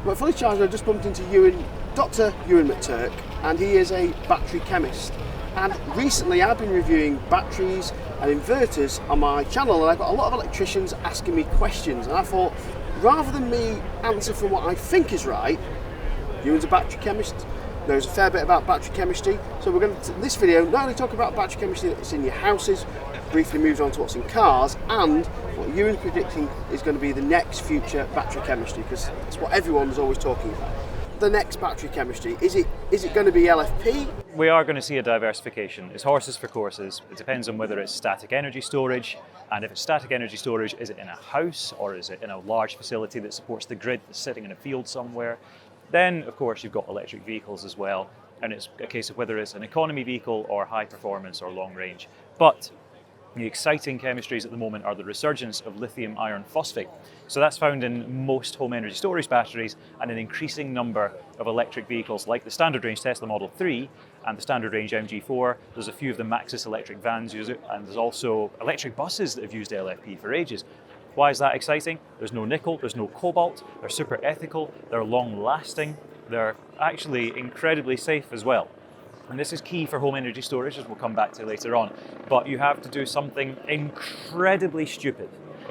Well, fully charged, I just bumped into Dr Euan McTurk, and he is a battery chemist. And recently I've been reviewing batteries and inverters on my channel, and I've got a lot of electricians asking me questions, and I thought, rather than me answer from what I think is right, Euan's a battery chemist, knows a fair bit about battery chemistry, so we're going to, in this video, not only talk about battery chemistry that's in your houses, briefly moves on to what's in cars, and what Euan's predicting is going to be the next future battery chemistry, because it's what everyone's always talking about. The next battery chemistry, is it going to be LFP? We are going to see a diversification. It's horses for courses. It depends on whether it's static energy storage, and if it's static energy storage, is it in a house or is it in a large facility that supports the grid that's sitting in a field somewhere? Then, of course, you've got electric vehicles as well, and it's a case of whether it's an economy vehicle or high performance or long range. But the exciting chemistries at the moment are the resurgence of lithium iron phosphate. So that's found in most home energy storage batteries and an increasing number of electric vehicles like the standard range Tesla Model 3 and the standard range MG4. There's a few of the Maxus electric vans use it, and there's also electric buses that have used LFP for ages. Why is that exciting? There's no nickel, there's no cobalt, they're super ethical, they're long lasting, they're actually incredibly safe as well. And this is key for home energy storage, as we'll come back to later on. But you have to do something incredibly stupid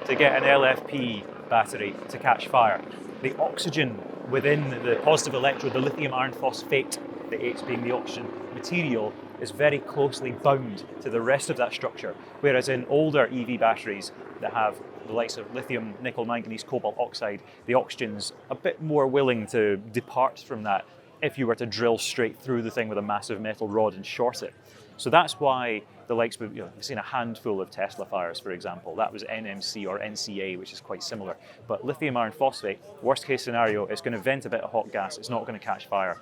to get an LFP battery to catch fire. The oxygen within the positive electrode, the lithium iron phosphate, the H being the oxygen material, is very closely bound to the rest of that structure. Whereas in older EV batteries that have the likes of lithium, nickel, manganese, cobalt oxide, the oxygen's a bit more willing to depart from that if you were to drill straight through the thing with a massive metal rod and short it. So that's why the likes of, you've seen a handful of Tesla fires, for example. That was NMC or NCA, which is quite similar. But lithium iron phosphate, worst case scenario, it's going to vent a bit of hot gas, it's not going to catch fire.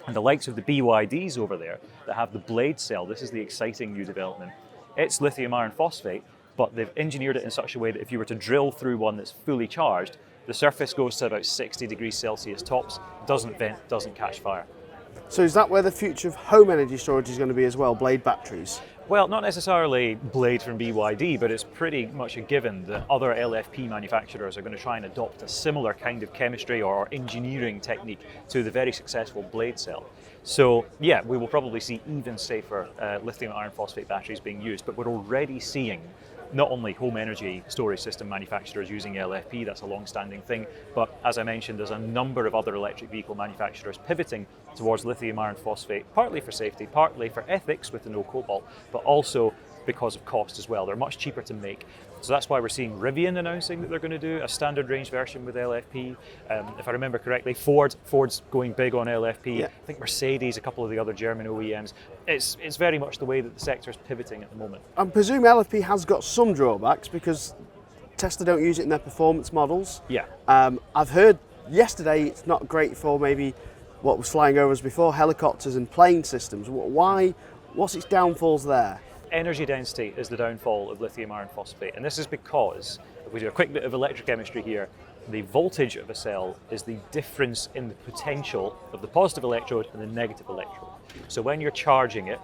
And the likes of the BYDs over there that have the blade cell, this is the exciting new development. It's lithium iron phosphate, but they've engineered it in such a way that if you were to drill through one that's fully charged, the surface goes to about 60 degrees Celsius tops, doesn't vent, doesn't catch fire. So is that where the future of home energy storage is going to be as well, blade batteries? Well, not necessarily blade from BYD, but it's pretty much a given that other LFP manufacturers are going to try and adopt a similar kind of chemistry or engineering technique to the very successful blade cell. So yeah, we will probably see even safer lithium iron phosphate batteries being used, but we're already seeing not only home energy storage system manufacturers using LFP, that's a long-standing thing, but as I mentioned, there's a number of other electric vehicle manufacturers pivoting towards lithium iron phosphate, partly for safety, partly for ethics with the no cobalt, but also because of cost as well. They're much cheaper to make. So that's why we're seeing Rivian announcing that they're going to do a standard range version with LFP. If I remember correctly, Ford's going big on LFP. Yeah. I think Mercedes, a couple of the other German OEMs. It's very much the way that the sector is pivoting at the moment. I presume LFP has got some drawbacks because Tesla don't use it in their performance models. Yeah. I've heard yesterday it's not great for maybe what was flying over us before, helicopters and plane systems. Why? What's its downfalls there? Energy density is the downfall of lithium iron phosphate, and this is because, if we do a quick bit of electrochemistry here, the voltage of a cell is the difference in the potential of the positive electrode and the negative electrode. So when you're charging it,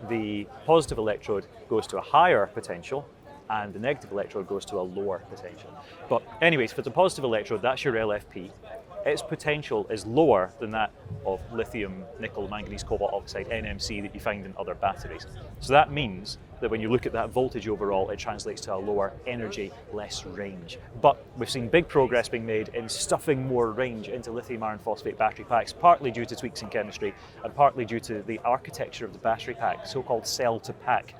the positive electrode goes to a higher potential and the negative electrode goes to a lower potential. But anyways, for the positive electrode, that's your LFP. Its potential is lower than that of lithium, nickel, manganese, cobalt oxide, NMC that you find in other batteries. So that means that when you look at that voltage overall, it translates to a lower energy, less range. But we've seen big progress being made in stuffing more range into lithium iron phosphate battery packs, partly due to tweaks in chemistry and partly due to the architecture of the battery pack, so-called cell to pack,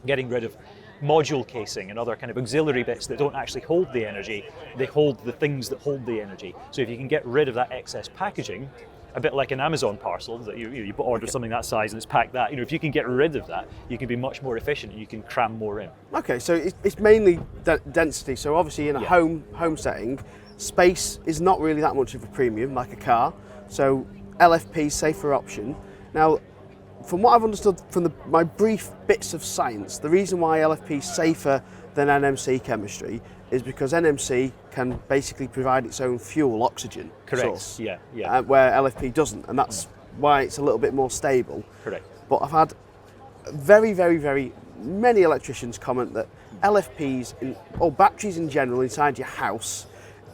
getting rid of module casing and other kind of auxiliary bits that don't actually hold the energy, they hold the things that hold the energy. So if you can get rid of that excess packaging, a bit like an Amazon parcel that you order something that size and it's packed that, if you can get rid of that, you can be much more efficient and you can cram more in. Okay, so it's mainly density. So obviously in a home setting, space is not really that much of a premium like a car. So LFP, safer option. Now, from what I've understood from my brief bits of science, the reason why LFP is safer than NMC chemistry is because NMC can basically provide its own fuel, oxygen source. Yeah. Where LFP doesn't, and that's why it's a little bit more stable. Correct. But I've had very, very, very many electricians comment that LFPs or batteries in general inside your house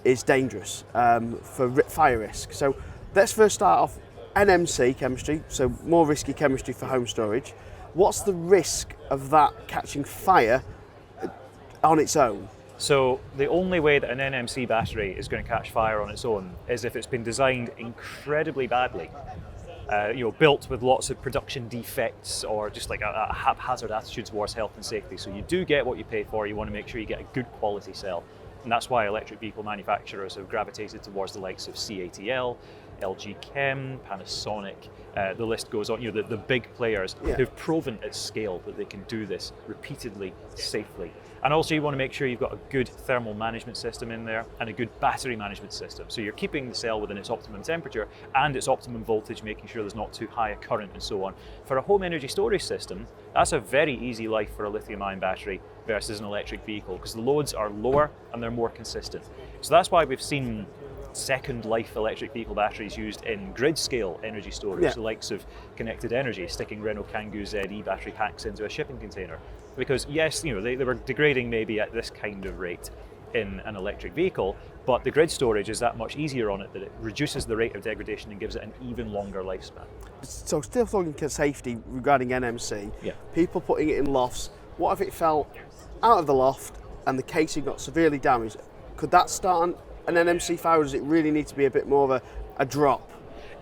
is dangerous for fire risk. So let's first start off NMC chemistry, so more risky chemistry for home storage. What's the risk of that catching fire on its own? So the only way that an NMC battery is going to catch fire on its own is if it's been designed incredibly badly. Built with lots of production defects or just like a haphazard attitude towards health and safety. So you do get what you pay for. You want to make sure you get a good quality cell. And that's why electric vehicle manufacturers have gravitated towards the likes of CATL, LG Chem, Panasonic, the list goes on. The big players who've proven at scale that they can do this repeatedly, safely. And also you want to make sure you've got a good thermal management system in there and a good battery management system. So you're keeping the cell within its optimum temperature and its optimum voltage, making sure there's not too high a current and so on. For a home energy storage system, that's a very easy life for a lithium-ion battery versus an electric vehicle because the loads are lower and they're more consistent. So that's why we've seen second life electric vehicle batteries used in grid scale energy storage, the likes of Connected Energy, sticking Renault Kangoo ZE battery packs into a shipping container. Because yes, they were degrading maybe at this kind of rate in an electric vehicle, but the grid storage is that much easier on it that it reduces the rate of degradation and gives it an even longer lifespan. So still talking safety regarding NMC, people putting it in lofts, what if it fell out of the loft and the casing got severely damaged? Could that start an NMC fire, or does it really need to be a bit more of a drop?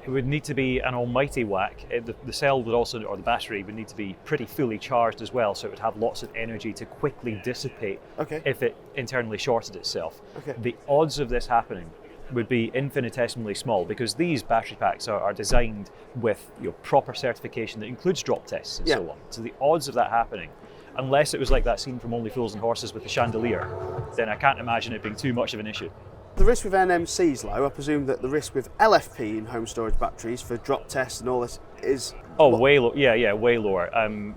It would need to be an almighty whack. The cell would also, or the battery would need to be pretty fully charged as well, so it would have lots of energy to quickly dissipate if it internally shorted itself. The odds of this happening would be infinitesimally small because these battery packs are designed with proper certification that includes drop tests and so on. So the odds of that happening, unless it was like that scene from Only Fools and Horses with the chandelier, then I can't imagine it being too much of an issue. The risk with NMC is low. I presume that the risk with LFP in home storage batteries for drop tests and all this is... way low. Yeah, way lower.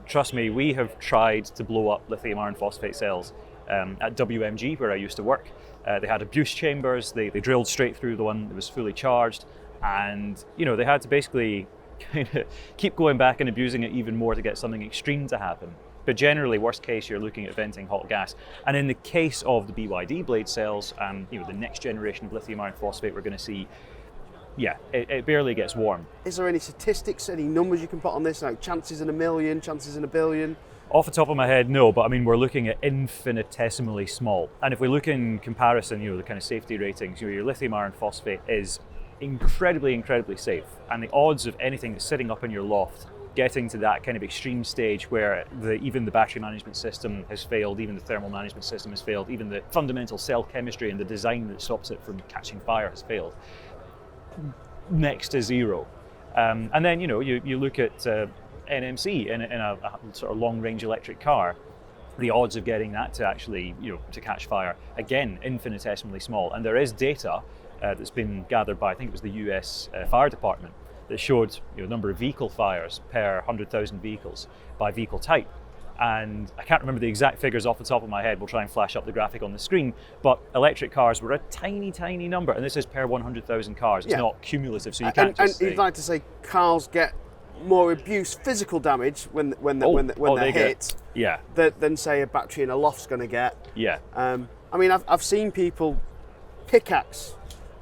Trust me, we have tried to blow up lithium iron phosphate cells at WMG, where I used to work. They had abuse chambers. They drilled straight through the one that was fully charged, and they had to basically kind of keep going back and abusing it even more to get something extreme to happen. But generally, worst case, you're looking at venting hot gas. And in the case of the BYD blade cells and the next generation of lithium iron phosphate we're going to see, it barely gets warm. Is there any statistics, any numbers you can put on this? Like chances in a million, chances in a billion? Off the top of my head, no, but I mean, we're looking at infinitesimally small. And if we look in comparison, the kind of safety ratings, your lithium iron phosphate is incredibly, incredibly safe. And the odds of anything that's sitting up in your loft getting to that kind of extreme stage where even the battery management system has failed, even the thermal management system has failed, even the fundamental cell chemistry and the design that stops it from catching fire has failed, next to zero. And then, you look at NMC in a sort of long-range electric car, the odds of getting that to actually, to catch fire, again, infinitesimally small. And there is data that's been gathered by, I think it was the US Fire Department, that showed the number of vehicle fires per 100,000 vehicles by vehicle type. And I can't remember the exact figures off the top of my head. We'll try and flash up the graphic on the screen. But electric cars were a tiny, tiny number. And this is per 100,000 cars. It's not cumulative, so you can't just say... And you'd like to say cars get more abuse, physical damage when they're hit than say a battery in a loft's going to get. I mean, I've seen people pickaxe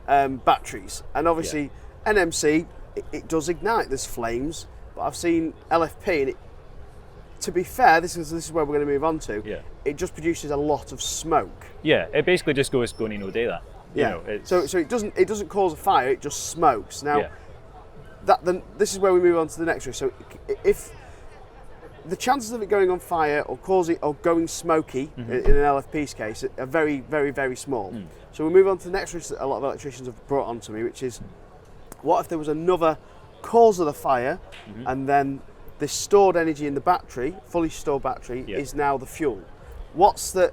batteries. And obviously NMC... It does ignite, there's flames, but I've seen LFP, and to be fair, this is where we're going to move on to. It just produces a lot of smoke. It basically just goes going no data. So it doesn't cause a fire, it just smokes. Now, this is where we move on to the next risk. So if the chances of it going on fire or going smoky in an LFP's case are very, very, very small. So we move on to the next risk that a lot of electricians have brought onto me, which is, what if there was another cause of the fire and then this stored energy in the battery, fully stored battery, is now the fuel? What's the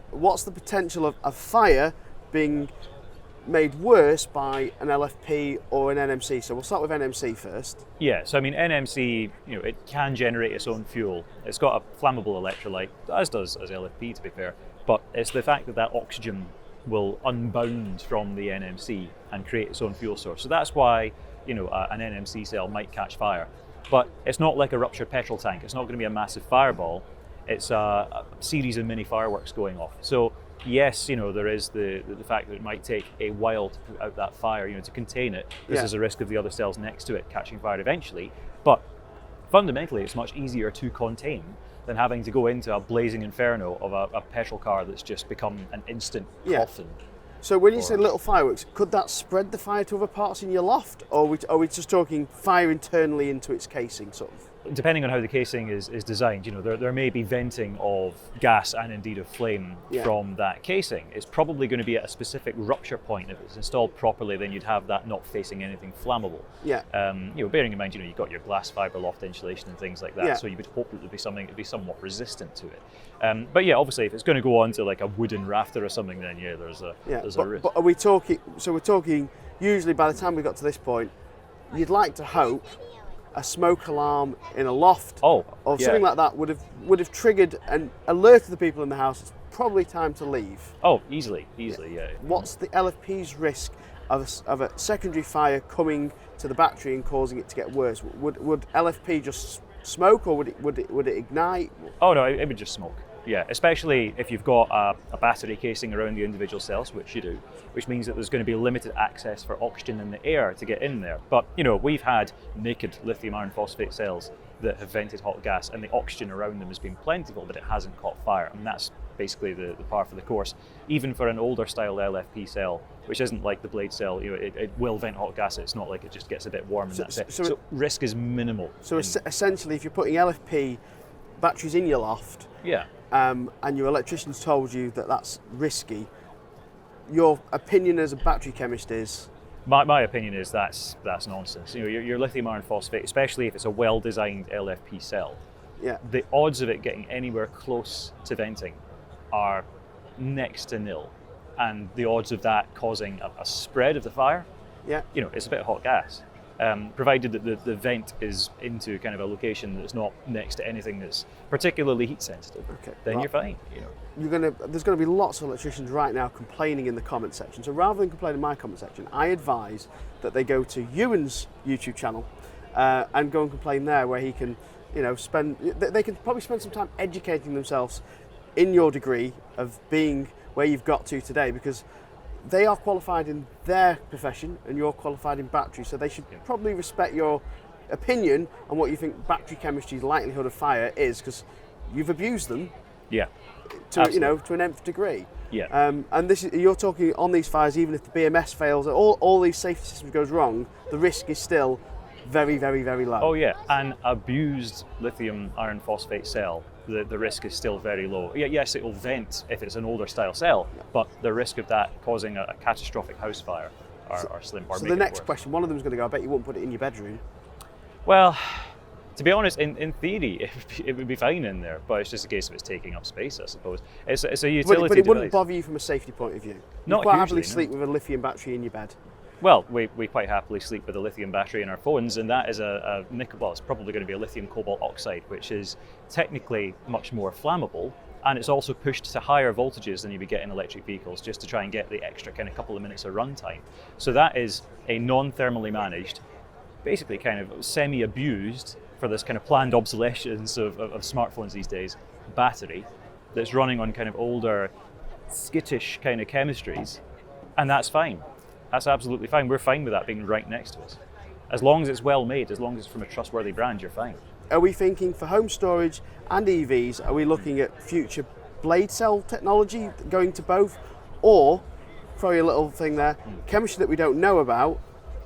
potential of a fire being made worse by an LFP or an NMC? So we'll start with NMC first. So I mean, NMC, it can generate its own fuel. It's got a flammable electrolyte, as does LFP to be fair, but it's the fact that oxygen will unbound from the NMC and create its own fuel source. So that's why an NMC cell might catch fire. But it's not like a ruptured petrol tank. It's not going to be a massive fireball. It's a series of mini fireworks going off. So yes, you know, there is the fact that it might take a while to put out that fire, you know, to contain it. This is a risk of the other cells next to it catching fire eventually. But fundamentally, it's much easier to contain than having to go into a blazing inferno of a petrol car that's just become an instant coffin. So when you say little fireworks, could that spread the fire to other parts in your loft? Or are we just talking fire internally into its casing, sort of? Depending on how the casing is designed, you know, there may be venting of gas and indeed of flame from that casing. It's probably going to be at a specific rupture point. If it's installed properly, then you'd have that not facing anything flammable. Yeah. You know, bearing in mind, you know, you've got your glass fibre loft insulation and things like that, so you would hope that there'd be something that'd be somewhat resistant to it. But yeah, obviously, if it's going to go onto like a wooden rafter or something, then there's a risk. But are we talking? So we're talking. Usually, by the time we got to this point, you'd like to hope a smoke alarm in a loft or something like that would have triggered and alerted the people in the house. It's probably time to leave. Oh, easily, yeah. What's the LFP's risk of a secondary fire coming to the battery and causing it to get worse? Would LFP just smoke, or would it ignite? Oh no, it would just smoke. Yeah, especially if you've got a battery casing around the individual cells, which you do, which means that there's going to be limited access for oxygen in the air to get in there. But, you know, we've had naked lithium iron phosphate cells that have vented hot gas, and the oxygen around them has been plentiful, but it hasn't caught fire. And that's basically the par for the course. Even for an older style LFP cell, which isn't like the blade cell, you know, it will vent hot gas. It's not like it just gets a bit warm and that's it. So risk is minimal. So essentially, if you're putting LFP batteries in your loft, and your electrician's told you that that's risky, your opinion as a battery chemist is? My opinion is that's nonsense. You know, your lithium iron phosphate, especially if it's a well-designed LFP cell, the odds of it getting anywhere close to venting are next to nil, and the odds of that causing a spread of the fire, you know, it's a bit of hot gas. Provided that the vent is into kind of a location that's not next to anything that's particularly heat sensitive, then you're fine. You know, there's going to be lots of electricians right now complaining in the comment section. So rather than complaining in my comment section, I advise that they go to Euan's YouTube channel and go and complain there, where he can, you know, they can probably spend some time educating themselves in your degree of being where you've got to today, because they are qualified in their profession and you're qualified in battery, so they should probably respect your opinion on what you think battery chemistry's likelihood of fire is, because you've abused them to an nth degree. And this is, you're talking on these fires, even if the BMS fails, all these safety systems goes wrong, the risk is still very, very, very low. Oh yeah, an abused lithium iron phosphate cell, the risk is still very low. Yes, it will vent if it's an older style cell, but the risk of that causing a catastrophic house fire are slim. So the next question, one of them is going to go, I bet you won't put it in your bedroom. Well, to be honest, in theory, it would be fine in there, but it's just a case of it's taking up space, I suppose. It's a utility But it wouldn't device. bother you from a safety point of view? Not You'd quite hugely, happily sleep with a lithium battery in your bed? Well, we quite happily sleep with a lithium battery in our phones, and that is a nickel. Well, it's probably going to be a lithium cobalt oxide, which is technically much more flammable, and it's also pushed to higher voltages than you would get in electric vehicles, just to try and get the extra kind of couple of minutes of runtime. So that is a non-thermally managed, basically kind of semi-abused for this kind of planned obsolescence of smartphones these days, battery that's running on kind of older, skittish kind of chemistries, and that's fine. That's absolutely fine. We're fine with that being right next to us. As long as it's well made, as long as it's from a trustworthy brand, you're fine. Are we thinking for home storage and EVs, are we looking at future blade cell technology going to both? Or, throw you a little thing there, chemistry that we don't know about,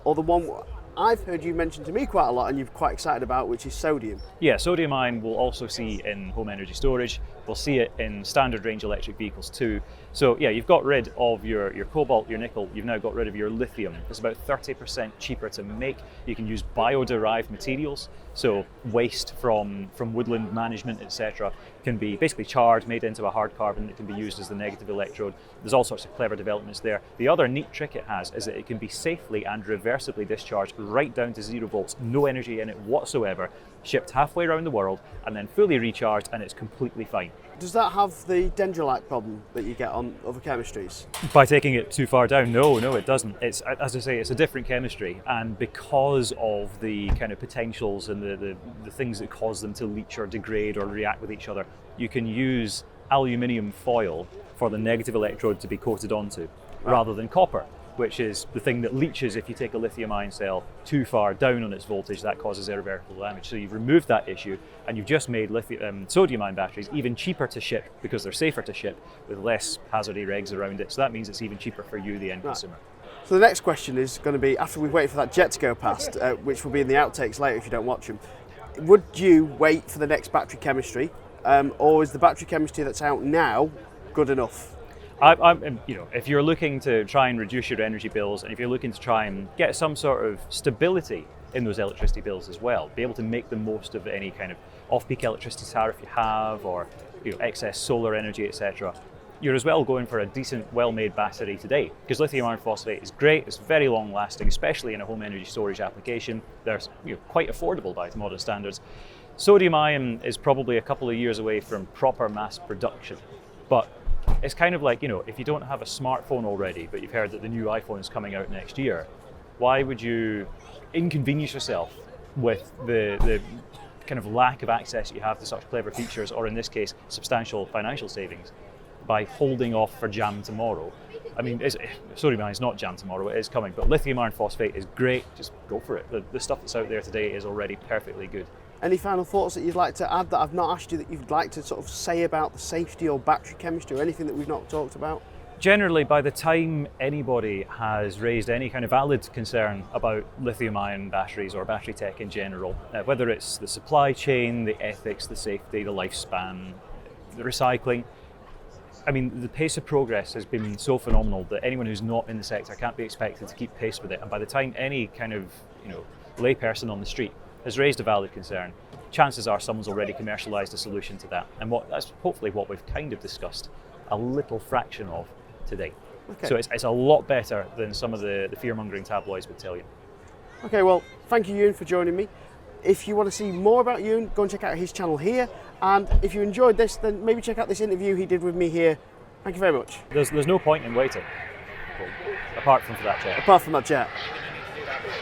or the one I've heard you mention to me quite a lot and you're quite excited about, which is sodium? Yeah, sodium ion we'll also see in home energy storage. We'll see it in standard range electric vehicles too. So yeah, you've got rid of your cobalt, your nickel, you've now got rid of your lithium. It's about 30% cheaper to make. You can use bio-derived materials, so waste from woodland management, etc., can be basically charred, made into a hard carbon that can be used as the negative electrode. There's all sorts of clever developments there. The other neat trick it has is that it can be safely and reversibly discharged right down to 0 volts, no energy in it whatsoever, shipped halfway around the world, and then fully recharged, and it's completely fine. Does that have the dendrolite problem that you get on other chemistries? By taking it too far down, no, it doesn't. It's, as I say, it's a different chemistry, and because of the kind of potentials and the things that cause them to leach or degrade or react with each other, you can use aluminium foil for the negative electrode to be coated onto, rather than copper, which is the thing that leaches if you take a lithium-ion cell too far down on its voltage. That causes irreversible damage. So you've removed that issue, and you've just made sodium-ion batteries even cheaper to ship because they're safer to ship with less hazardy regs around it. So that means it's even cheaper for you, the end consumer. So the next question is going to be, after we wait for that jet to go past, which will be in the outtakes later if you don't watch them, would you wait for the next battery chemistry, or is the battery chemistry that's out now good enough? If you're looking to try and reduce your energy bills, and if you're looking to try and get some sort of stability in those electricity bills as well, be able to make the most of any kind of off-peak electricity tariff you have, or excess solar energy, etc., you're as well going for a decent, well-made battery today. Because lithium iron phosphate is great, it's very long-lasting, especially in a home energy storage application. They're quite affordable by modern standards. Sodium ion is probably a couple of years away from proper mass production, but it's kind of like, if you don't have a smartphone already, but you've heard that the new iPhone is coming out next year, why would you inconvenience yourself with the kind of lack of access you have to such clever features, or in this case, substantial financial savings, by holding off for jam tomorrow? I mean, sodium ion is not jam tomorrow, it is coming, but lithium iron phosphate is great, just go for it. The stuff that's out there today is already perfectly good. Any final thoughts that you'd like to add that I've not asked you, that you'd like to sort of say about the safety or battery chemistry, or anything that we've not talked about? Generally, by the time anybody has raised any kind of valid concern about lithium-ion batteries or battery tech in general, whether it's the supply chain, the ethics, the safety, the lifespan, the recycling, I mean, the pace of progress has been so phenomenal that anyone who's not in the sector can't be expected to keep pace with it. And by the time any kind of layperson on the street has raised a valid concern, chances are someone's already commercialised a solution to that. And that's hopefully what we've kind of discussed a little fraction of today. Okay. So it's a lot better than some of the fear-mongering tabloids would tell you. Okay, well, thank you, Euan, for joining me. If you want to see more about Euan, go and check out his channel here. And if you enjoyed this, then maybe check out this interview he did with me here. Thank you very much. There's no point in waiting, apart from for that chat. Apart from that chat.